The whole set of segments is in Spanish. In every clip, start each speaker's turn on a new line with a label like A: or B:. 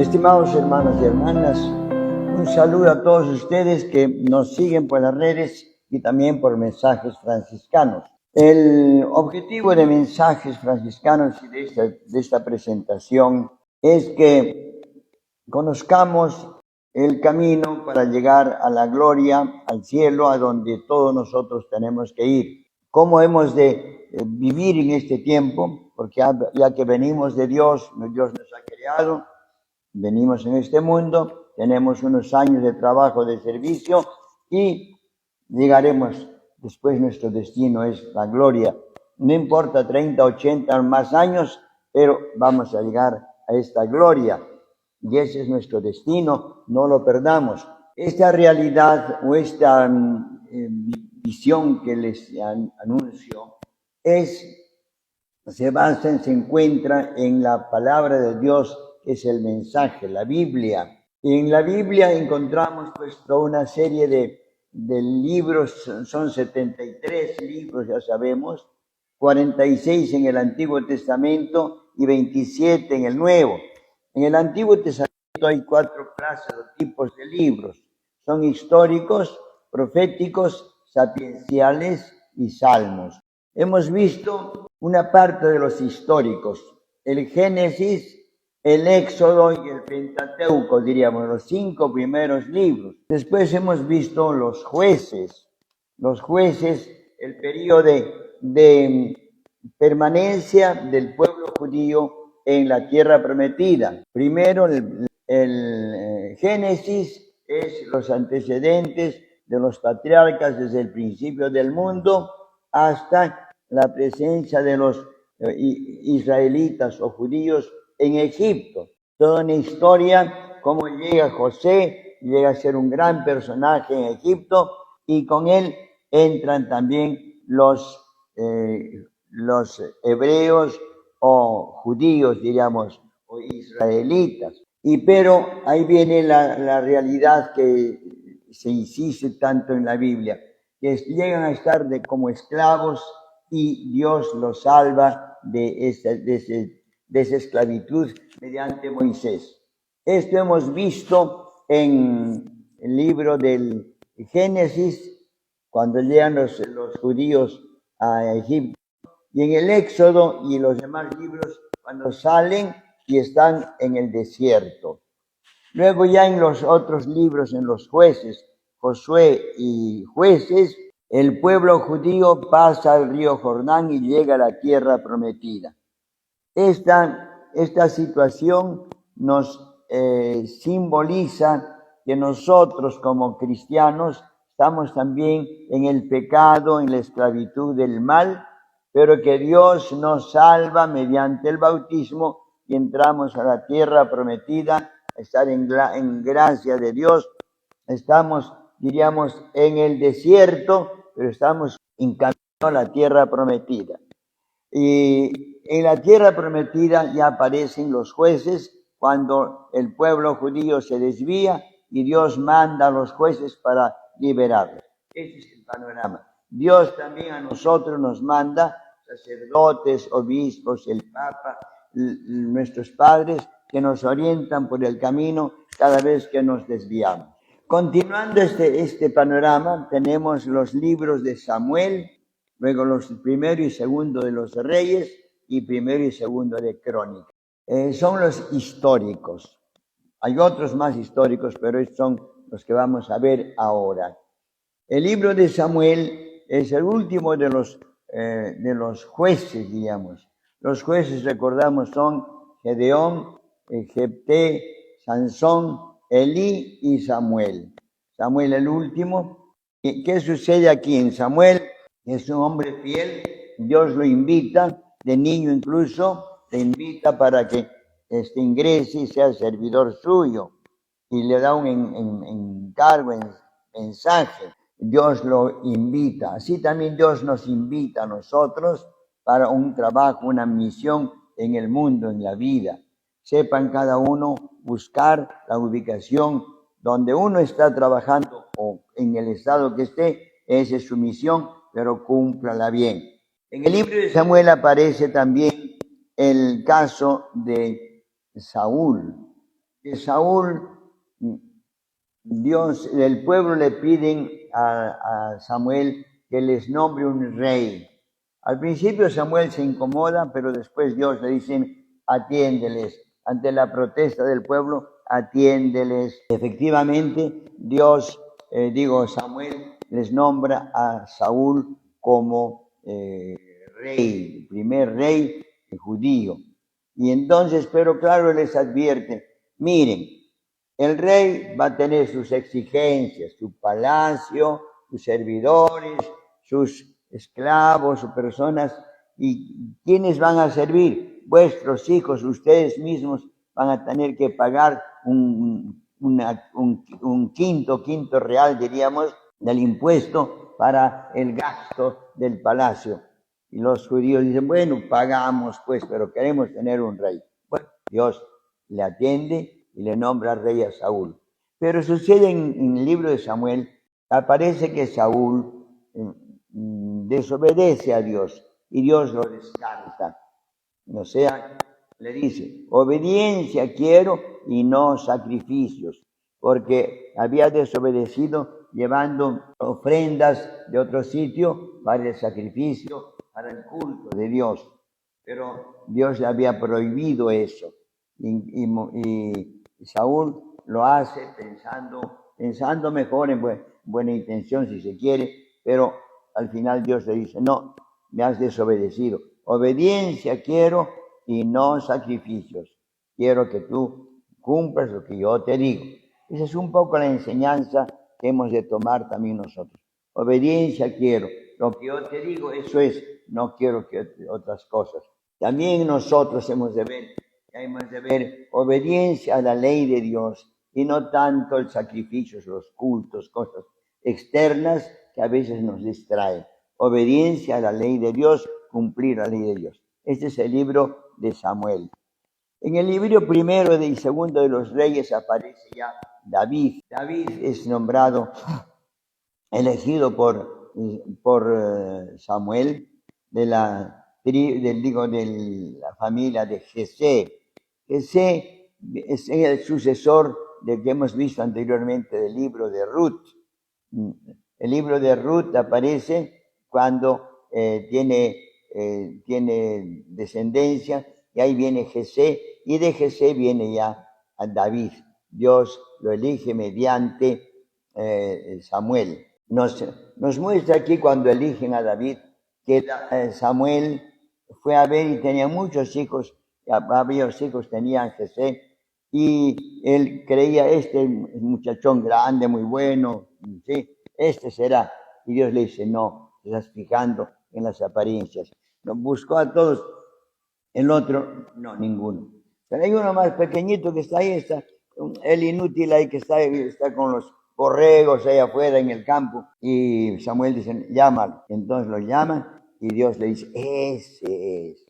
A: Estimados hermanos y hermanas, un saludo a todos ustedes que nos siguen por las redes y también por mensajes franciscanos. El objetivo de mensajes franciscanos y de esta presentación es que conozcamos el camino para llegar a la gloria, al cielo, a donde todos nosotros tenemos que ir. ¿Cómo hemos de vivir en este tiempo? Porque ya que venimos de Dios, Dios nos ha creado, venimos en este mundo, tenemos unos años de trabajo, de servicio y llegaremos, después nuestro destino es la gloria. No importa 30, 80 o más años, pero vamos a llegar a esta gloria y ese es nuestro destino, no lo perdamos. Esta realidad o esta visión que les anuncio se encuentra en la palabra de Dios, que es el mensaje, la Biblia. Y en la Biblia encontramos pues toda una serie de libros, son 73 libros, ya sabemos, 46 en el Antiguo Testamento y 27 en el Nuevo. En el Antiguo Testamento hay 4 clases o tipos de libros. Son históricos, proféticos, sapienciales y salmos. Hemos visto una parte de los históricos, el Génesis, el Éxodo y el Pentateuco, diríamos, los 5 primeros libros. Después hemos visto los jueces, el periodo de permanencia del pueblo judío en la tierra prometida. Primero el Génesis es los antecedentes de los patriarcas desde el principio del mundo hasta la presencia de los israelitas o judíos en Egipto. Toda una historia, cómo llega José, llega a ser un gran personaje en Egipto y con él entran también los hebreos o judíos, diríamos, o israelitas. Pero ahí viene la realidad que se insiste tanto en la Biblia, que llegan a estar como esclavos y Dios los salva de esa esclavitud mediante Moisés. Esto hemos visto en el libro del Génesis, cuando llegan los judíos a Egipto, y en el Éxodo y los demás libros cuando salen y están en el desierto. Luego ya en los otros libros, en los jueces, Josué y Jueces, el pueblo judío pasa el río Jordán y llega a la tierra prometida. Esta situación nos simboliza que nosotros como cristianos estamos también en el pecado, en la esclavitud del mal, pero que Dios nos salva mediante el bautismo y entramos a la tierra prometida, a estar en gracia de Dios. Estamos, diríamos, en el desierto, pero estamos en camino a la tierra prometida. Y en la tierra prometida ya aparecen los jueces cuando el pueblo judío se desvía y Dios manda a los jueces para liberarlos. Ese es el panorama. Dios también a nosotros nos manda sacerdotes, obispos, el Papa, nuestros padres que nos orientan por el camino cada vez que nos desviamos. Continuando este panorama, tenemos los libros de Samuel, luego los primero y segundo de los Reyes y primero y segundo de Crónicas. Son los históricos. Hay otros más históricos, pero estos son los que vamos a ver ahora. El libro de Samuel es el último de los jueces, digamos. Los jueces, recordamos, son Gedeón, Jefté, Sansón, Elí y Samuel. Samuel el último. ¿Qué sucede aquí? En Samuel es un hombre fiel, Dios lo invita, de niño incluso, le invita para que ingrese y sea servidor suyo. Y le da un encargo, mensaje. Dios lo invita. Así también Dios nos invita a nosotros para un trabajo, una misión en el mundo, en la vida. Sepan cada uno buscar la ubicación donde uno está trabajando o en el estado que esté, esa es su misión, pero cúmplala bien. En el libro de Samuel aparece también el caso de Saúl. que Saúl, el pueblo le piden a Samuel que les nombre un rey. Al principio Samuel se incomoda, pero después Dios le dice, atiéndeles. Ante la protesta del pueblo, atiéndeles. Efectivamente, Samuel les nombra a Saúl como rey, el primer rey judío. Y entonces, pero claro, les advierte, miren, el rey va a tener sus exigencias, su palacio, sus servidores, sus esclavos, sus personas. ¿Y quiénes van a servir? Vuestros hijos, ustedes mismos van a tener que pagar un quinto real, diríamos, del impuesto para el gasto del palacio. Y los judíos dicen, bueno, pagamos pues, pero queremos tener un rey. Bueno, Dios le atiende y le nombra rey a Saúl. Pero sucede en el libro de Samuel, aparece que Saúl desobedece a Dios y Dios lo descarta. O sea, le dice, obediencia quiero y no sacrificios, porque había desobedecido llevando ofrendas de otro sitio para el sacrificio, para el culto de Dios. Pero Dios le había prohibido eso. Y Saúl lo hace pensando mejor en buena intención si se quiere, pero al final Dios le dice, no, me has desobedecido. Obediencia quiero y no sacrificios. Quiero que tú cumplas lo que yo te digo. Esa es un poco la enseñanza que hemos de tomar también nosotros. Obediencia quiero. Lo que yo te digo, eso es. No quiero que otras cosas. También nosotros hemos de ver obediencia a la ley de Dios y no tanto el sacrificio, los cultos, cosas externas que a veces nos distraen. Obediencia a la ley de Dios, cumplir la ley de Dios. Este es el libro de Samuel. En el libro primero y segundo de los reyes aparece ya David. David es nombrado, elegido por Samuel de la familia de Jesé. Jesé es el sucesor del que hemos visto anteriormente del libro de Ruth. El libro de Ruth aparece cuando tiene descendencia, y ahí viene Jesé, y de Jesé viene ya a David. Dios lo elige mediante Samuel. Nos muestra aquí cuando eligen a David que Samuel fue a ver y tenía muchos hijos, varios hijos tenían Jesé, y él creía, este muchachón grande, muy bueno, ¿sí? Este será. Y Dios le dice, no, te estás fijando en las apariencias. Nos buscó a todos, el otro, no, ninguno. Pero hay uno más pequeñito que está ahí, está el inútil ahí que está con los borregos ahí afuera en el campo. Y Samuel dice, llámalo. Entonces lo llaman y Dios le dice, ese es.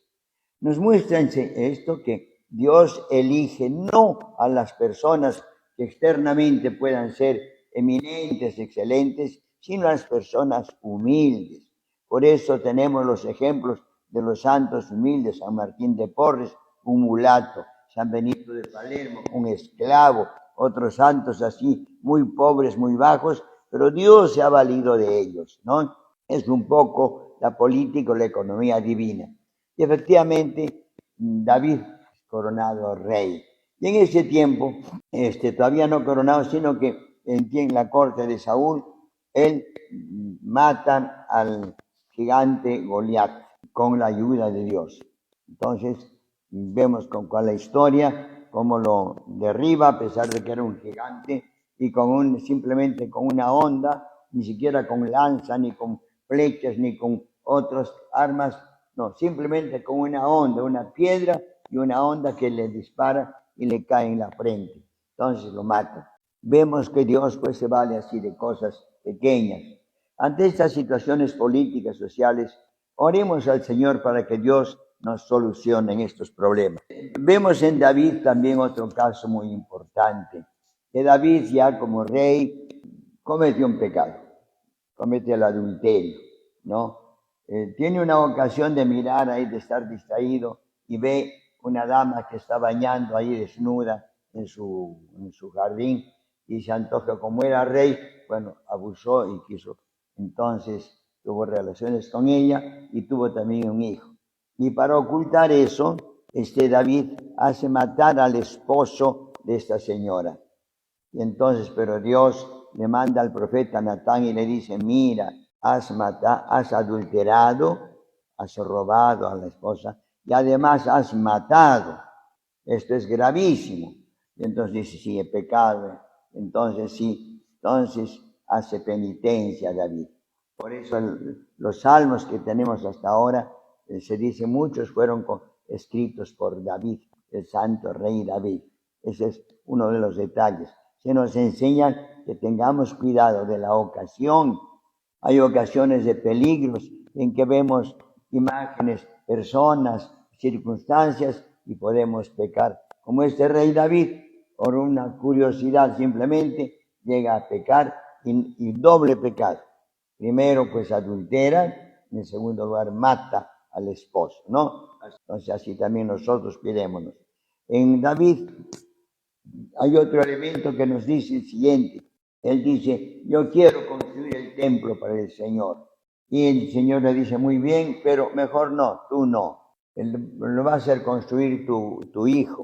A: Nos muestra esto que Dios elige no a las personas que externamente puedan ser eminentes, excelentes, sino a las personas humildes. Por eso tenemos los ejemplos de los santos humildes, San Martín de Porres, un mulato, San Benito de Palermo, un esclavo, otros santos así, muy pobres, muy bajos, pero Dios se ha valido de ellos, ¿no? Es un poco la política o la economía divina. Y efectivamente, David es coronado rey. Y en ese tiempo, todavía no coronado, sino que en la corte de Saúl, él mata al gigante Goliat con la ayuda de Dios. Entonces, vemos con cuál la historia, cómo lo derriba, a pesar de que era un gigante, y simplemente con una honda, ni siquiera con lanza, ni con flechas, ni con otras armas, no, simplemente con una honda, una piedra y una honda que le dispara y le cae en la frente. Entonces lo mata. Vemos que Dios pues se vale así de cosas pequeñas. Ante estas situaciones políticas, sociales, oremos al Señor para que Dios nos solucione estos problemas. Vemos en David también otro caso muy importante, que David ya como rey comete un pecado, comete el adulterio, ¿no? Tiene una ocasión de mirar ahí, de estar distraído, y ve una dama que está bañando ahí desnuda, en su jardín y se antoja, como era rey, bueno, abusó y quiso. Entonces tuvo relaciones con ella y tuvo también un hijo. Y para ocultar eso, David hace matar al esposo de esta señora. Y entonces, pero Dios le manda al profeta Natán y le dice, mira, has adulterado, has robado a la esposa y además has matado. Esto es gravísimo. Y entonces dice, sí, he pecado. Entonces hace penitencia David. Por eso los salmos que tenemos hasta ahora, se dice, muchos fueron escritos por David, el santo rey David. Ese es uno de los detalles. Se nos enseña que tengamos cuidado de la ocasión. Hay ocasiones de peligros en que vemos imágenes, personas, circunstancias y podemos pecar. Como este rey David, por una curiosidad simplemente, llega a pecar y doble pecado. Primero, pues adultera, en segundo lugar, mata al esposo, ¿no? Entonces, así también nosotros cuidémonos. En David hay otro elemento que nos dice el siguiente. Él dice, yo quiero construir el templo para el Señor. Y el Señor le dice, muy bien, pero mejor no, tú no. Él lo va a hacer construir tu hijo.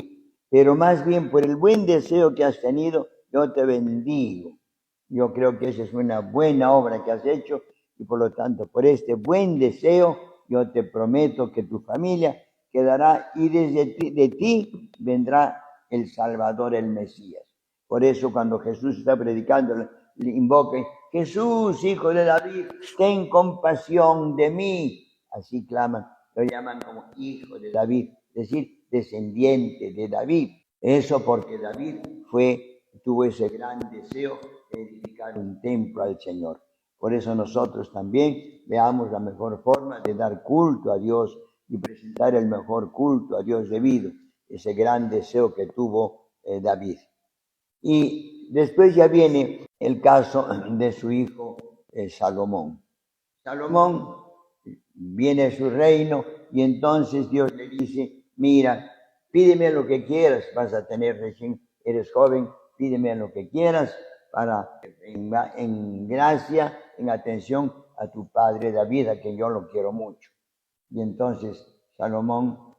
A: Pero más bien por el buen deseo que has tenido, yo te bendigo. Yo creo que esa es una buena obra que has hecho y por lo tanto, por este buen deseo, yo te prometo que tu familia quedará y de ti vendrá el Salvador, el Mesías. Por eso cuando Jesús está predicando, le invoca, Jesús, hijo de David, ten compasión de mí. Así claman, lo llaman como hijo de David, es decir, descendiente de David. Eso porque David tuvo ese gran deseo de edificar un templo al Señor. Por eso nosotros también veamos la mejor forma de dar culto a Dios y presentar el mejor culto a Dios debido, ese gran deseo que tuvo David. Y después ya viene el caso de su hijo Salomón. Salomón viene a su reino y entonces Dios le dice, mira, pídeme lo que quieras, vas a tener recién, eres joven, pídeme lo que quieras para en gracia, en atención a tu padre David, a quien yo lo quiero mucho. Y entonces Salomón,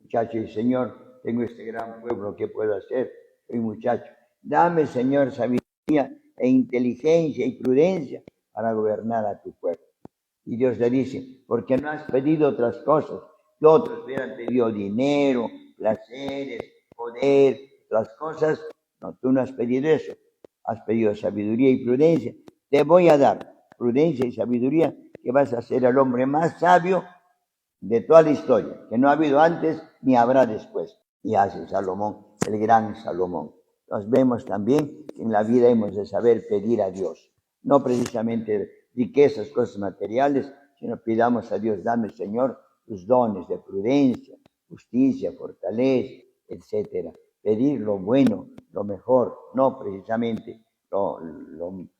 A: muchacho, y Señor, tengo este gran pueblo, ¿qué puedo hacer? Soy muchacho. Dame, Señor, sabiduría e inteligencia y prudencia para gobernar a tu pueblo. Y Dios le dice, porque no has pedido otras cosas, que otros hubieran pedido dinero, placeres, poder, otras cosas. No, tú no has pedido eso. Has pedido sabiduría y prudencia. Te voy a dar prudencia y sabiduría, que vas a ser el hombre más sabio de toda la historia, que no ha habido antes ni habrá después. Y hace Salomón, el gran Salomón. Nos vemos también que en la vida hemos de saber pedir a Dios, no precisamente riquezas, cosas materiales, sino pidamos a Dios, dame, Señor, tus dones de prudencia, justicia, fortaleza, etcétera. Pedir lo bueno, lo mejor, no precisamente lo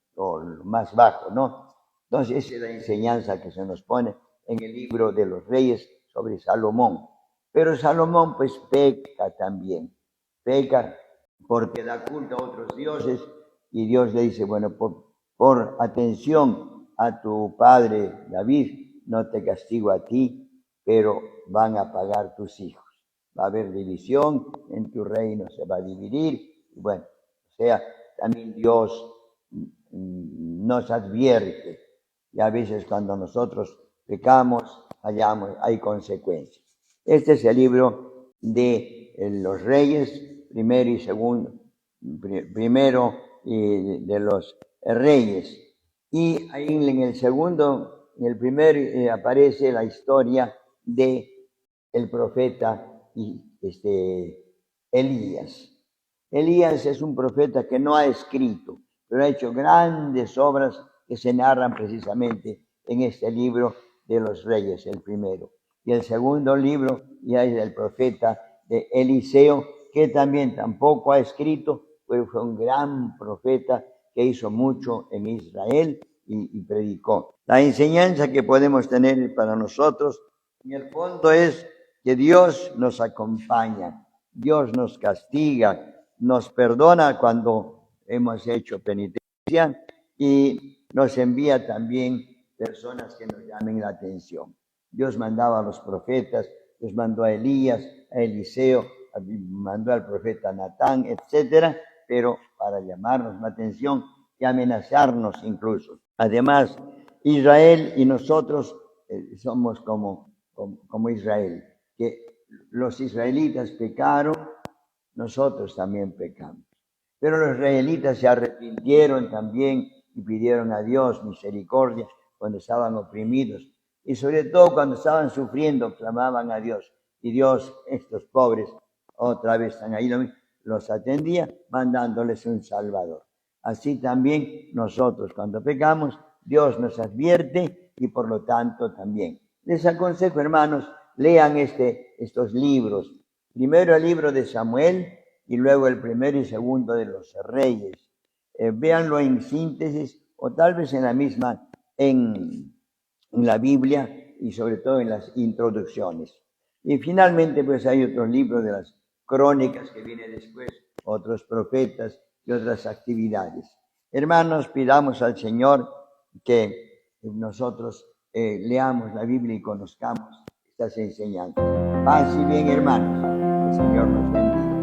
A: más bajo, ¿no? Entonces, esa es la enseñanza que se nos pone en el libro de los Reyes sobre Salomón. Pero Salomón, pues, peca también. Peca porque da culto a otros dioses y Dios le dice, bueno, por atención a tu padre David, no te castigo a ti, pero van a pagar tus hijos. Va a haber división, en tu reino se va a dividir. Y bueno, o sea, también Dios nos advierte. Y a veces cuando nosotros pecamos, hay consecuencias. Este es el libro de los Reyes, primero y segundo, primero de los Reyes. Y ahí en el segundo, en el primero aparece la historia de el profeta Elías. Elías es un profeta que no ha escrito, pero ha hecho grandes obras que se narran precisamente en este libro de los Reyes, el primero. Y el segundo libro ya es del profeta de Eliseo, que también tampoco ha escrito, pero fue un gran profeta que hizo mucho en Israel y predicó. La enseñanza que podemos tener para nosotros, en el fondo, es que Dios nos acompaña, Dios nos castiga, nos perdona cuando hemos hecho penitencia y nos envía también personas que nos llamen la atención. Dios mandaba a los profetas, Dios mandó a Elías, a Eliseo, mandó al profeta Natán, etcétera, pero para llamarnos la atención y amenazarnos incluso. Además, Israel y nosotros somos como Israel, que los israelitas pecaron, nosotros también pecamos. Pero los israelitas se arrepintieron también y pidieron a Dios misericordia cuando estaban oprimidos. Y sobre todo cuando estaban sufriendo, clamaban a Dios. Y Dios, estos pobres, otra vez están ahí, los atendía mandándoles un Salvador. Así también nosotros cuando pecamos, Dios nos advierte y por lo tanto también. Les aconsejo, hermanos, lean estos libros. Primero el libro de Samuel y luego el primero y segundo de los Reyes. Véanlo en síntesis o tal vez en la misma, en la Biblia y sobre todo en las introducciones. Y finalmente pues hay otros libros de las crónicas que vienen después, otros profetas y otras actividades. Hermanos, pidamos al Señor que nosotros leamos la Biblia y conozcamos estas enseñanzas. Paz y bien, hermanos. El Señor nos bendiga.